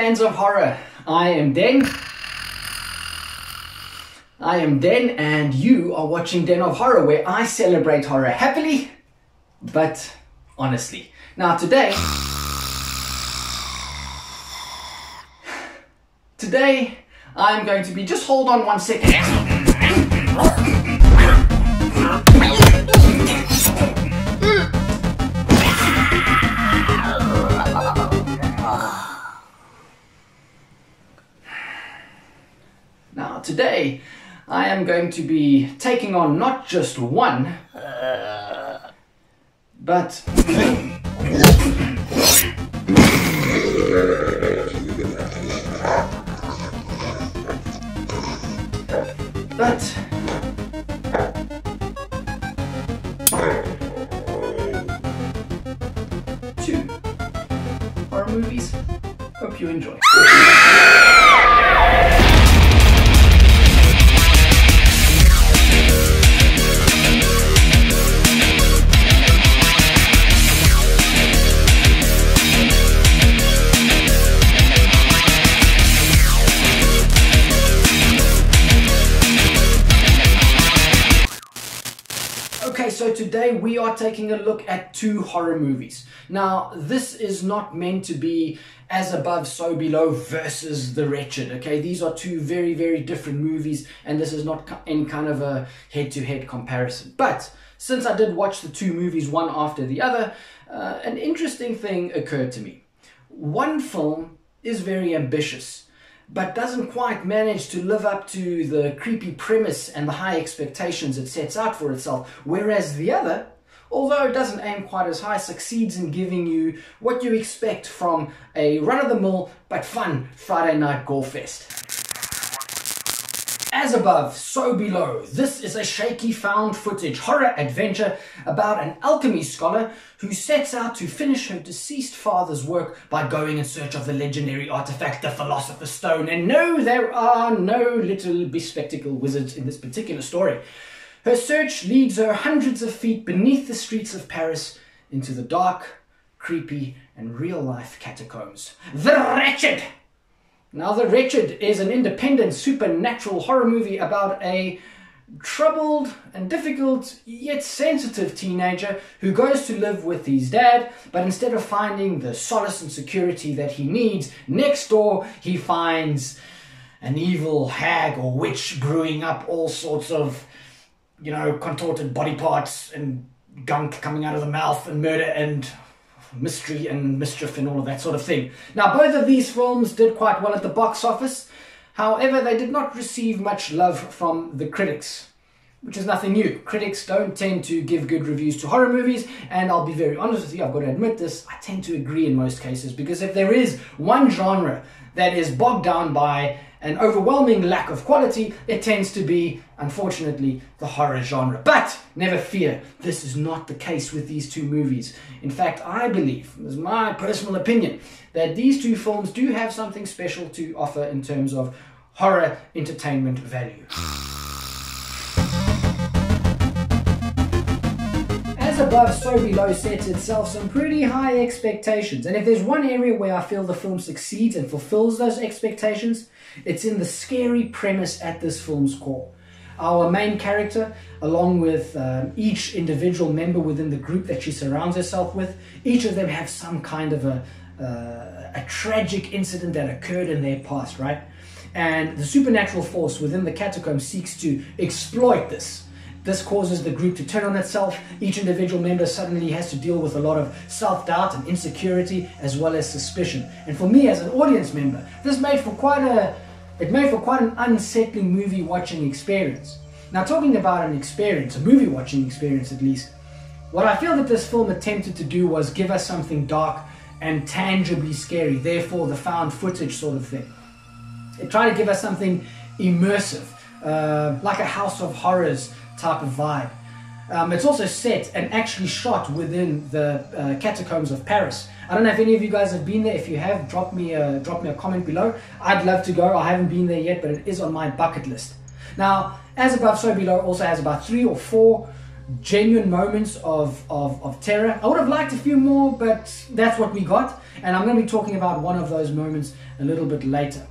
fans of horror. I am Den, and you are watching Den of Horror, where I celebrate horror happily, but honestly. Now today I'm going to be, just hold on 1 second. Now today I am going to be taking on not just one, but two horror movies. Hope you enjoy. Okay, so today we are taking a look at two horror movies. Now, this is not meant to be As Above, So Below versus The Wretched, okay? These are two very, very different movies, and this is not any kind of a head-to-head comparison. But since I did watch the two movies one after the other, an interesting thing occurred to me. One film is very ambitious, but doesn't quite manage to live up to the creepy premise and the high expectations it sets out for itself, whereas the other, although it doesn't aim quite as high, succeeds in giving you what you expect from a run-of-the-mill but fun Friday night gore fest. As Above, So Below. This is a shaky found footage horror adventure about an alchemy scholar who sets out to finish her deceased father's work by going in search of the legendary artifact, the Philosopher's Stone. And no, there are no little bespectacled wizards in this particular story. Her search leads her hundreds of feet beneath the streets of Paris into the dark, creepy, and real-life catacombs. The Wretched! Now, The Wretched is an independent supernatural horror movie about a troubled and difficult yet sensitive teenager who goes to live with his dad, but instead of finding the solace and security that he needs, next door he finds an evil hag or witch brewing up all sorts of, you know, contorted body parts and gunk coming out of the mouth and murder and mystery and mischief and all of that sort of thing. Now, both of these films did quite well at the box office. However, they did not receive much love from the critics, which is nothing new. Critics don't tend to give good reviews to horror movies, and I'll be very honest with you, I've got to admit this, I tend to agree in most cases, because if there is one genre that is bogged down by an overwhelming lack of quality, it tends to be, unfortunately, the horror genre. But never fear, this is not the case with these two movies. In fact, I believe, this is my personal opinion, that these two films do have something special to offer in terms of horror entertainment value. As Above, So Below sets itself some pretty high expectations, and if there's one area where I feel the film succeeds and fulfills those expectations, it's in the scary premise at this film's core. Our main character, along with each individual member within the group that she surrounds herself with, each of them have some kind of a tragic incident that occurred in their past, right? And the supernatural force within the catacomb seeks to exploit this. This causes the group to turn on itself. Each individual member suddenly has to deal with a lot of self-doubt and insecurity, as well as suspicion. And for me, as an audience member, this made for quite an unsettling movie watching experience. Now, talking about an experience, a movie watching experience at least, what I feel that this film attempted to do was give us something dark and tangibly scary, therefore the found footage sort of thing. It tried to give us something immersive, like a House of Horrors type of vibe. It's also set and actually shot within the catacombs of Paris. I don't know if any of you guys have been there. If you have, drop me a comment below. I'd love to go. I haven't been there yet, but it is on my bucket list. Now, As Above, So Below also has about 3 or 4 genuine moments of terror. I would have liked a few more, but that's what we got. And I'm going to be talking about one of those moments a little bit later.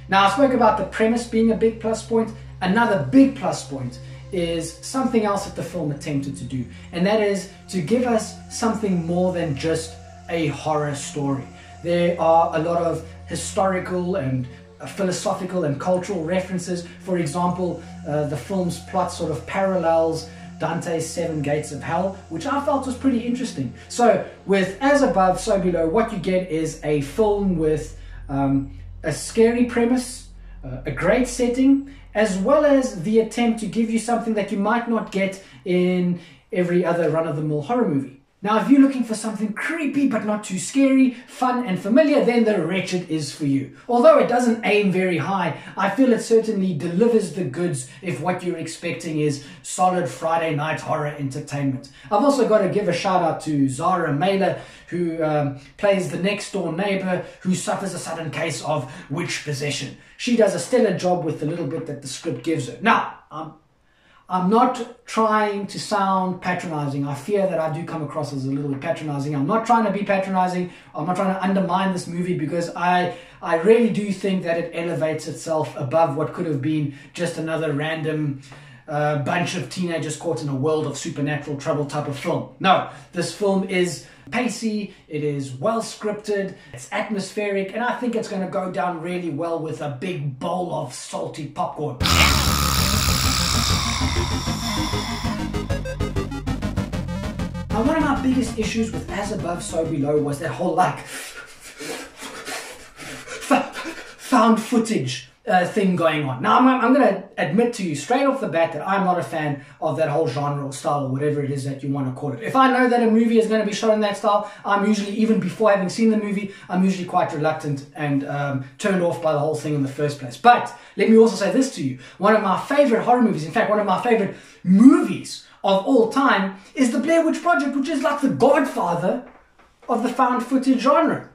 Now, I spoke about the premise being a big plus point. Another big plus point is something else that the film attempted to do, and that is to give us something more than just a horror story. There are a lot of historical and philosophical and cultural references. For example, the film's plot sort of parallels Dante's Seven Gates of Hell, which I felt was pretty interesting. So with As Above, So Below, what you get is a film with a scary premise, a great setting, as well as the attempt to give you something that you might not get in every other run-of-the-mill horror movie. Now, if you're looking for something creepy but not too scary, fun and familiar, then The Wretched is for you. Although it doesn't aim very high, I feel it certainly delivers the goods if what you're expecting is solid Friday night horror entertainment. I've also got to give a shout out to Zara Mailer, who plays the next door neighbor who suffers a sudden case of witch possession. She does a stellar job with the little bit that the script gives her. Now, I'm not trying to sound patronizing. I fear that I do come across as a little bit patronizing. I'm not trying to be patronizing. I'm not trying to undermine this movie, because I really do think that it elevates itself above what could have been just another random bunch of teenagers caught in a world of supernatural trouble type of film. No, this film is pacey, it is well scripted, it's atmospheric, and I think it's going to go down really well with a big bowl of salty popcorn. Now, one of my biggest issues with As Above, So Below was that whole found footage thing going on. Now, I'm going to admit to you straight off the bat that I'm not a fan of that whole genre or style, or whatever it is that you want to call it. If I know that a movie is going to be shot in that style, I'm usually, even before having seen the movie, I'm usually quite reluctant and turned off by the whole thing in the first place. But let me also say this to you. One of my favorite horror movies, in fact, one of my favorite movies of all time, is The Blair Witch Project, which is like the godfather of the found footage genre.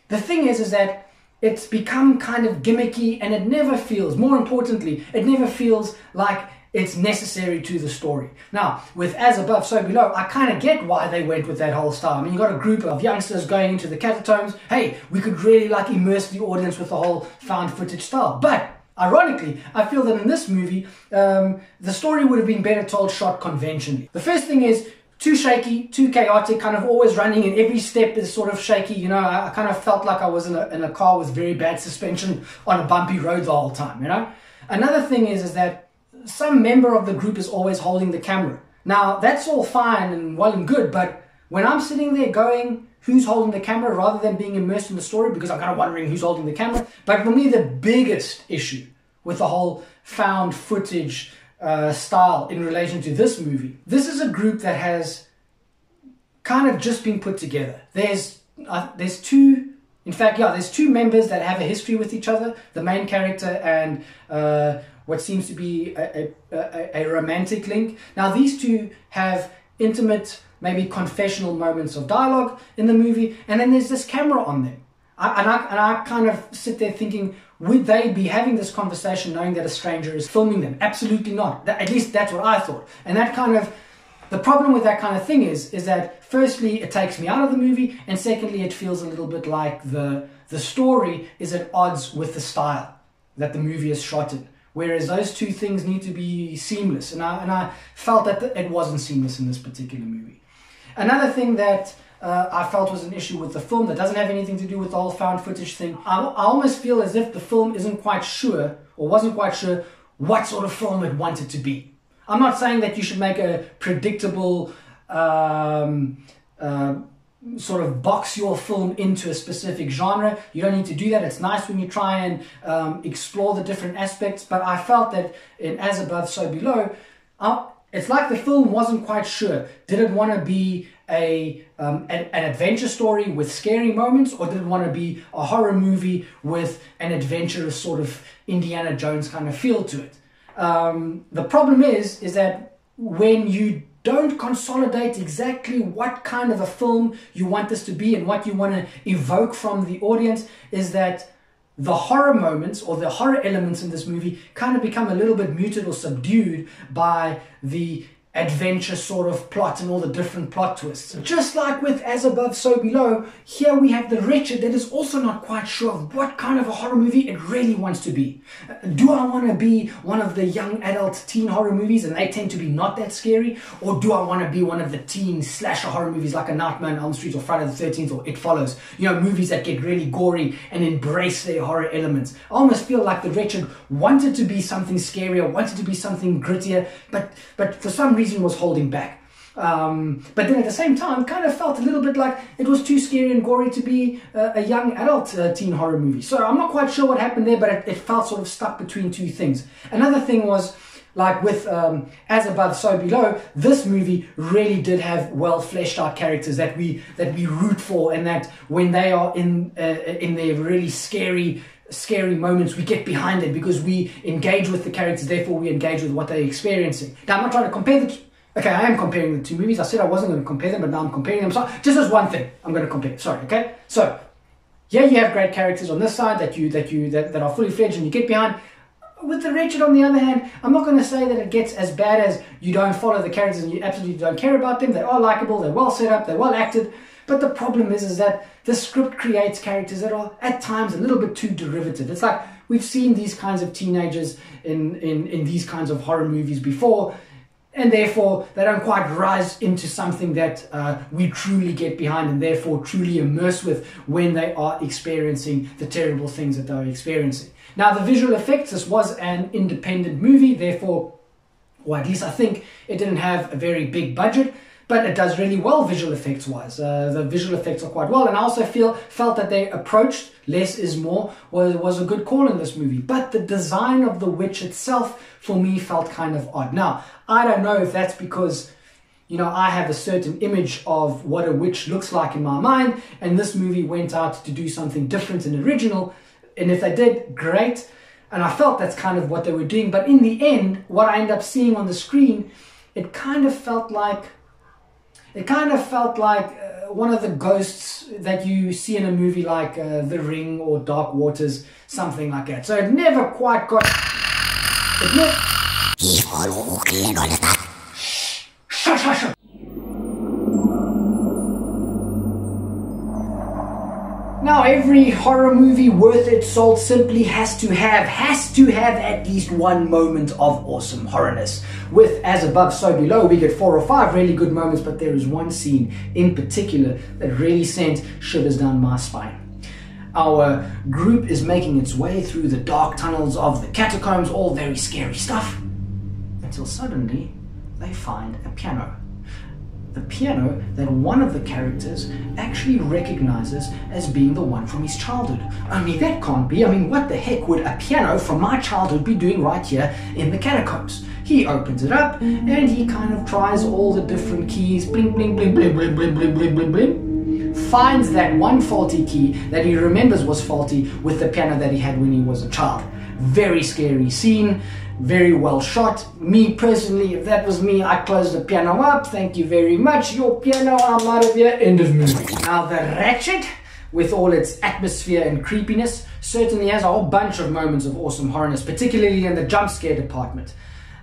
The thing is that it's become kind of gimmicky, and it never feels, more importantly, it never feels like it's necessary to the story. Now, with As Above, So Below, I kind of get why they went with that whole style. I mean, you got a group of youngsters going into the catacombs. Hey, we could really immerse the audience with the whole found footage style. But ironically, I feel that in this movie, the story would have been better told shot conventionally. The first thing is, too shaky, too chaotic, kind of always running, and every step is sort of shaky. You know, I kind of felt like I was in a car with very bad suspension on a bumpy road the whole time, you know. Another thing is that some member of the group is always holding the camera. Now, that's all fine and well and good, but when I'm sitting there going, who's holding the camera, rather than being immersed in the story, because I'm kind of wondering who's holding the camera. But for me, the biggest issue with the whole found footage style in relation to this movie, this is a group that has kind of just been put together. There's two members that have a history with each other, the main character and what seems to be a romantic link. Now, these two have intimate, maybe confessional moments of dialogue in the movie, and then there's this camera on them. I kind of sit there thinking, would they be having this conversation knowing that a stranger is filming them? Absolutely not. At least that's what I thought. And that kind of, the problem with that kind of thing is that firstly, it takes me out of the movie, and secondly, it feels a little bit like the story is at odds with the style that the movie is shot in. Whereas those two things need to be seamless. And I felt that it wasn't seamless in this particular movie. Another thing that I felt was an issue with the film that doesn't have anything to do with the whole found footage thing. I almost feel as if the film isn't quite sure, or wasn't quite sure, what sort of film it wanted to be. I'm not saying that you should make a predictable sort of box your film into a specific genre. You don't need to do that. It's nice when you try and explore the different aspects, but I felt that in As Above, So Below, it's like the film wasn't quite sure. Did it want to be an adventure story with scary moments, or did it want to be a horror movie with an adventurous sort of Indiana Jones kind of feel to it? The problem is that when you don't consolidate exactly what kind of a film you want this to be and what you want to evoke from the audience, is that the horror moments or the horror elements in this movie kind of become a little bit muted or subdued by the adventure sort of plot and all the different plot twists. Just like with As Above, So Below, here we have the Wretched that is also not quite sure of what kind of a horror movie it really wants to be. Do I want to be one of the young adult teen horror movies and they tend to be not that scary? Or do I want to be one of the teen slasher horror movies like A Nightmare on Elm Street or Friday the 13th or It Follows? You know, movies that get really gory and embrace their horror elements. I almost feel like the Wretched wanted to be something scarier, wanted to be something grittier, but for some reason was holding back. But then at the same time kind of felt a little bit like it was too scary and gory to be a young adult teen horror movie. So I'm not quite sure what happened there, but it felt sort of stuck between two things. Another thing was, like with As Above, So Below, this movie really did have well fleshed out characters that we root for, and that when they are in their really scary moments, we get behind it because we engage with the characters, therefore we engage with what they're experiencing. Now, I'm not trying to compare the two. Okay, I am comparing the two movies. I said I wasn't going to compare them, but now I'm comparing them. So just as one thing, I'm going to compare. Sorry, okay? So, yeah, you have great characters on this side that are fully fledged and you get behind. With the Wretched, on the other hand, I'm not going to say that it gets as bad as you don't follow the characters and you absolutely don't care about them. They are likable, they're well set up, they're well acted. But the problem is that the script creates characters that are at times a little bit too derivative. It's like we've seen these kinds of teenagers in these kinds of horror movies before, and therefore they don't quite rise into something that we truly get behind and therefore truly immerse with when they are experiencing the terrible things that they're experiencing. Now, the visual effects, this was an independent movie, therefore, or at least I think it didn't have a very big budget, but it does really well visual effects wise. The visual effects are quite well, and I also felt that they approached less is more was a good call in this movie. But the design of the witch itself for me felt kind of odd. Now, I don't know if that's because, you know, I have a certain image of what a witch looks like in my mind, and this movie went out to do something different and original, and if they did, great. And I felt that's kind of what they were doing, but in the end, what I end up seeing on the screen, it kind of felt like one of the ghosts that you see in a movie like The Ring or Dark Waters, something like that. So it never quite got... Shh. Now, every horror movie worth its salt simply has to have at least one moment of awesome horrorness. With As Above, So Below, we get 4 or 5 really good moments, but there is one scene in particular that really sent shivers down my spine. Our group is making its way through the dark tunnels of the catacombs, all very scary stuff, until suddenly they find a piano. The piano that one of the characters actually recognizes as being the one from his childhood. Only that can't be. I mean, what the heck would a piano from my childhood be doing right here in the catacombs? He opens it up and he kind of tries all the different keys, bling, bling, bling, bling, bling, bling, bling, bling, bling, bling, finds that one faulty key that he remembers was faulty with the piano that he had when he was a child. Very scary scene. Very well shot. Me personally, if that was me, I'd close the piano up. Thank you very much. Your piano, I'm out of here. End of movie. Now, the Wretched, with all its atmosphere and creepiness, certainly has a whole bunch of moments of awesome horrorness, particularly in the jump scare department.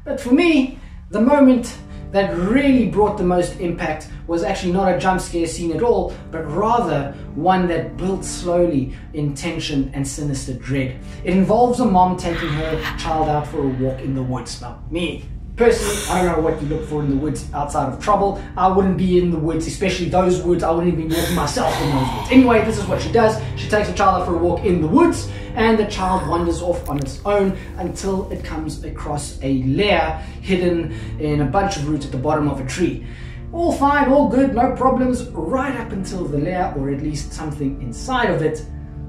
But for me, the moment that really brought the most impact was actually not a jump scare scene at all, but rather one that built slowly in tension and sinister dread. It involves a mom taking her child out for a walk in the woods. Now, me personally, I don't know what you look for in the woods outside of trouble. I wouldn't be in the woods, especially those woods. I wouldn't even be walking myself in those woods. Anyway, this is what she does. She takes her child out for a walk in the woods, and the child wanders off on its own until it comes across a lair hidden in a bunch of roots at the bottom of a tree. All fine, all good, no problems, right up until the lair, or at least something inside of it,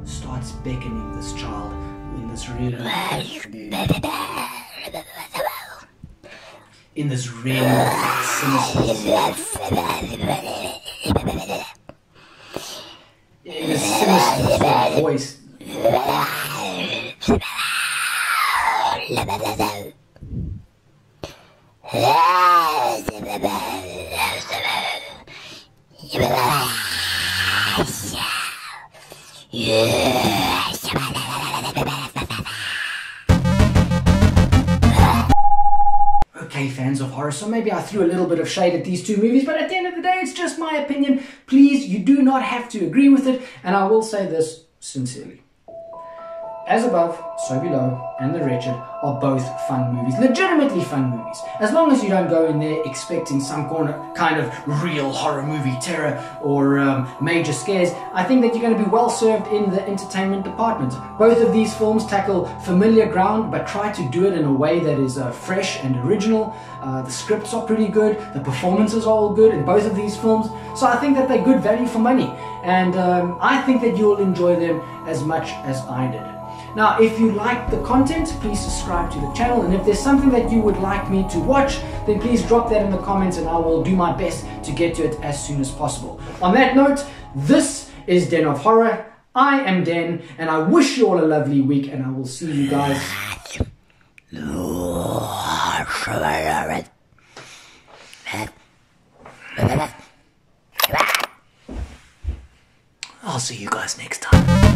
starts beckoning this child in this really sinister voice. Okay, fans of Horror, so maybe I threw a little bit of shade at these two movies, but at the end of the day, it's just my opinion. Please, you do not have to agree with it, and I will say this sincerely. As Above, So Below, and The Wretched are both fun movies, legitimately fun movies. As long as you don't go in there expecting some kind of real horror movie terror or major scares, I think that you're going to be well served in the entertainment department. Both of these films tackle familiar ground, but try to do it in a way that is fresh and original. The scripts are pretty good, the performances are all good in both of these films, so I think that they're good value for money, and I think that you'll enjoy them as much as I did. Now, if you like the content, please subscribe to the channel, and if there's something that you would like me to watch, then please drop that in the comments and I will do my best to get to it as soon as possible. On that note, this is Den of Horror. I am Den, and I wish you all a lovely week, and I will see you guys. I'll see you guys next time.